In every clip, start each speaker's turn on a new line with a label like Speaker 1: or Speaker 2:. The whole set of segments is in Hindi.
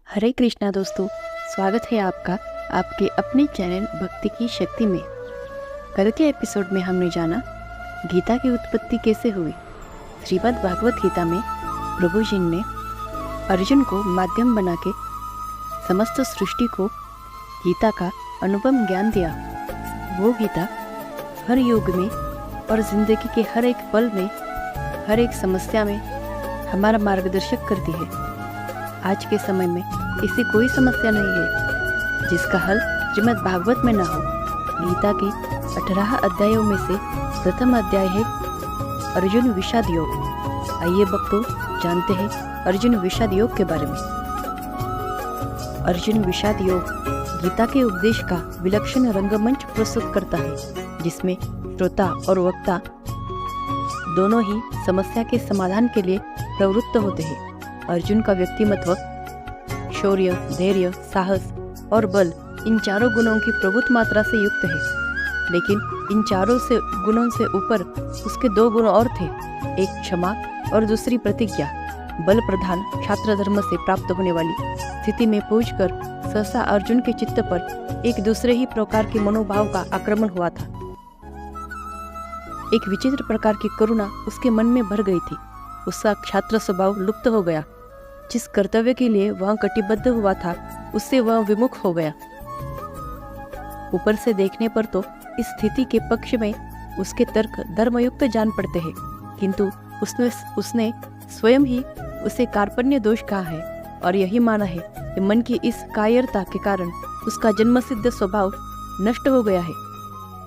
Speaker 1: हरे कृष्णा दोस्तों, स्वागत है आपका आपके अपने चैनल भक्ति की शक्ति में। कल के एपिसोड में हमने जाना गीता की उत्पत्ति कैसे हुई। श्रीमद् भागवत गीता में प्रभु जी ने अर्जुन को माध्यम बना के समस्त सृष्टि को गीता का अनुपम ज्ञान दिया। वो गीता हर युग में और जिंदगी के हर एक पल में, हर एक समस्या में हमारा मार्गदर्शक करती है। आज के समय में ऐसी कोई समस्या नहीं है जिसका हल श्रीमद् भागवत में ना हो। गीता की 18 अध्यायों में से प्रथम अध्याय है अर्जुन विषाद योग। आइए भक्तों, जानते हैं अर्जुन विषाद योग के बारे में। अर्जुन विषाद योग गीता के उपदेश का विलक्षण रंगमंच प्रस्तुत करता है, जिसमें श्रोता और वक्ता दोनों ही समस्या के समाधान के लिए प्रवृत्त होते हैं। अर्जुन का व्यक्तिमत्व शौर्य, धैर्य, साहस और बल इन चारों गुणों की प्रभुत मात्रा से युक्त है, लेकिन इन चारों से गुणों से ऊपर उसके दो गुण और थे, एक क्षमा और दूसरी प्रतिज्ञा। बल प्रधान क्षात्र धर्म से प्राप्त होने वाली स्थिति में पहुंचकर सहसा अर्जुन के चित्त पर एक दूसरे ही प्रकार के मनोभाव का आक्रमण हुआ था। एक विचित्र प्रकार की करुणा उसके मन में भर गई थी। उसका क्षात्र स्वभाव लुप्त हो गया। जिस कर्तव्य के लिए वह कटिबद्ध हुआ था, उससे वह विमुख हो गया। ऊपर से देखने पर तो इस स्थिति के पक्ष में उसके तर्क धर्मयुक्त जान पड़ते हैं, किंतु उसने स्वयं ही उसे कार्पण्य दोष कहा है और यही माना है कि मन की इस कायरता के कारण उसका जन्मसिद्ध स्वभाव नष्ट हो गया है।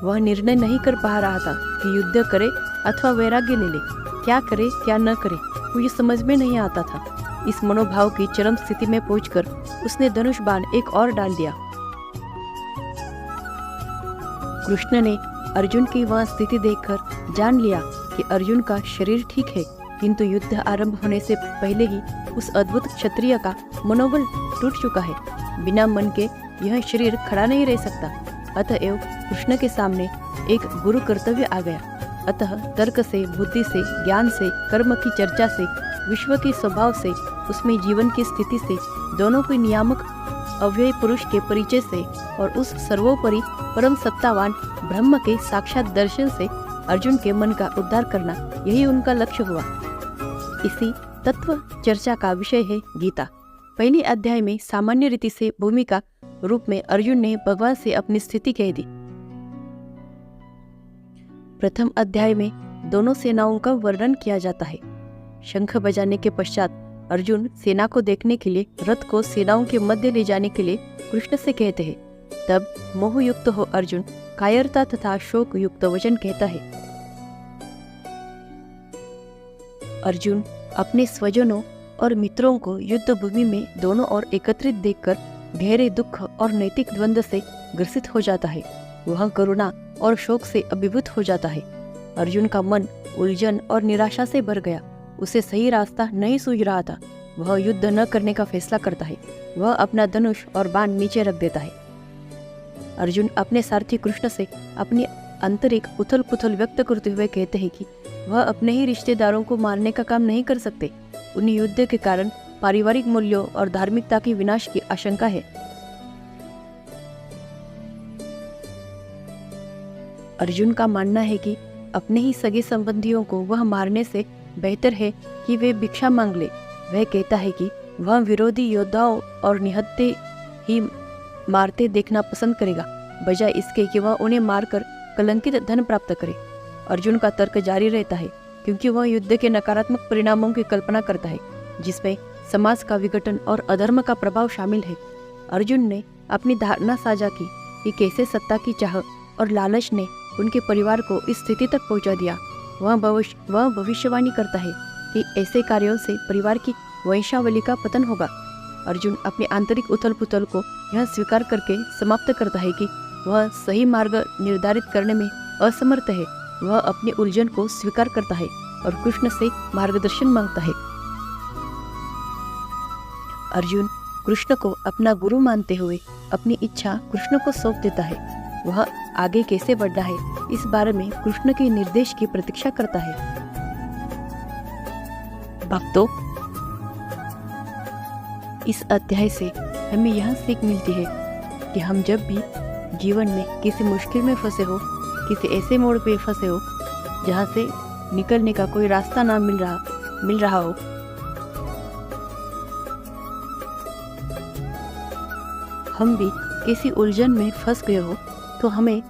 Speaker 1: वह निर्णय नहीं कर पा रहा था कि युद्ध करे अथवा वैराग्य ले ले, क्या करे क्या न करे, मुझे समझ में नहीं आता था। इस मनोभाव की चरम स्थिति में पहुंचकर उसने धनुष बाण एक और डाल दिया। कृष्ण ने अर्जुन की वह स्थिति देखकर जान लिया कि अर्जुन का शरीर ठीक है, किंतु युद्ध आरंभ होने से पहले ही उस अद्भुत क्षत्रिय का मनोबल टूट चुका है। बिना मन के यह शरीर खड़ा नहीं रह सकता। अतएव कृष्ण के सामने एक गुरु कर्तव्य आ गया। अतः तर्क से, बुद्धि से, ज्ञान से, कर्म की चर्चा से, विश्व के स्वभाव से, उसमें जीवन की स्थिति से, दोनों के नियामक अव्यय पुरुष के परिचय से और उस सर्वोपरि परम सत्तावान ब्रह्म के साक्षात दर्शन से अर्जुन के मन का उद्धार करना, यही उनका लक्ष्य हुआ। इसी तत्व चर्चा का विषय है गीता। पहले अध्याय में सामान्य रीति से भूमिका रूप में अर्जुन ने भगवान से अपनी स्थिति कह दी। प्रथम अध्याय में दोनों सेनाओं का वर्णन किया जाता है। शंख बजाने के पश्चात अर्जुन सेना को देखने के लिए रथ को सेनाओं के मध्य ले जाने के लिए कृष्ण से कहते हैं। तब मोहयुक्त हो अर्जुन कायरता तथा शोक युक्त वचन कहता है। अर्जुन अपने स्वजनों और मित्रों को युद्ध भूमि में दोनों ओर एकत्रित देखकर गहरे दुख और नैतिक द्वंद्व से ग्रसित हो जाता है। वह करुणा और शोक से अभिभूत हो जाता है। अर्जुन का मन उलझन और निराशा से भर गया। उसे सही रास्ता नहीं सूझ रहा था। वह युद्ध न करने का फैसला करता है। वह अपना धनुष और बाण नीचे रख देता है। अर्जुन अपने सारथी कृष्ण से अपनी आंतरिक उथल पुथल व्यक्त करते हुए कहते हैं कि वह अपने ही रिश्तेदारों को मारने का काम नहीं कर सकते। उन्हें युद्ध के कारण पारिवारिक मूल्यों और धार्मिकता की विनाश की आशंका है। अर्जुन का मानना है कि अपने ही सगे संबंधियों को वह मारने से बेहतर है कि वे भिक्षा मांग ले। वह कहता है कि वह विरोधी योद्धाओं और निहत्ते ही मारते देखना पसंद करेगा, बजाय इसके कि वह उन्हें मारकर कलंकित धन प्राप्त करे। अर्जुन का तर्क जारी रहता है, क्योंकि वह युद्ध के नकारात्मक परिणामों की कल्पना करता है, जिसमें समाज का विघटन और अधर्म का प्रभाव शामिल है। अर्जुन ने अपनी धारणा साझा की कि कैसे सत्ता की चाह और लालच ने उनके परिवार को इस स्थिति तक पहुंचा दिया। वह भविष्यवाणी करता है कि ऐसे कार्यों से परिवार की वंशावली का पतन होगा। अर्जुन अपने आंतरिक उथल पुथल को यह स्वीकार करके समाप्त करता है कि वह सही मार्ग निर्धारित करने में असमर्थ है। वह अपनी उलझन को स्वीकार करता है और कृष्ण से मार्गदर्शन मांगता है। अर्जुन कृष्ण को अपना गुरु मानते हुए अपनी इच्छा कृष्ण को सौंप देता है। वह आगे कैसे बढ़ना है, इस बारे में कृष्ण के निर्देश की प्रतीक्षा करता है। भक्तों, इस अध्याय से हमें यह सीख मिलती है कि हम जब भी जीवन में किसी मुश्किल में फंसे हो, किसी ऐसे मोड़ पे फंसे हो जहाँ से निकलने का कोई रास्ता ना मिल रहा हो, हम भी किसी उलझन में फंस गए हो, तो हमें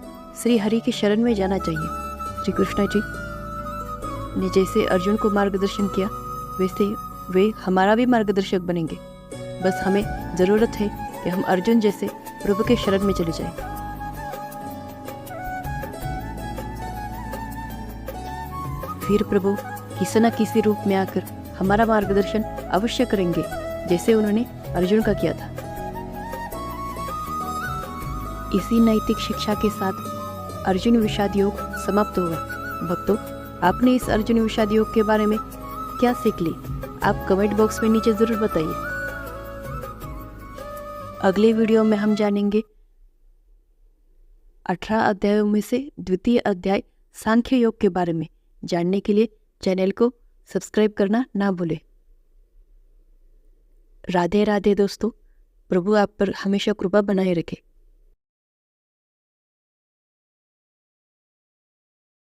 Speaker 1: श्री हरि की शरण में जाना चाहिए। श्री कृष्ण जी ने जैसे अर्जुन को मार्गदर्शन किया, वैसे वे हमारा भी मार्गदर्शक बनेंगे। बस हमें ज़रूरत है कि हम अर्जुन जैसे प्रभु के शरण में चले जाएं। फिर प्रभु किसी न किसी रूप में आकर हमारा मार्गदर्शन अवश्य करेंगे, जैसे उन्होंने अर्जुन का किया था। इसी नैतिक शिक्षा के साथ अर्जुन विषाद योग समाप्त हुआ। भक्तों, आपने इस अर्जुन विषाद योग के बारे में क्या सीख ली? आप कमेंट बॉक्स में नीचे जरूर बताइए। अगले वीडियो में हम जानेंगे 18 अध्यायों में से द्वितीय अध्याय सांख्य योग के बारे में। जानने के लिए चैनल को सब्सक्राइब करना ना भूलें। राधे राधे दोस्तों, प्रभु आप पर हमेशा कृपा बनाए रखे।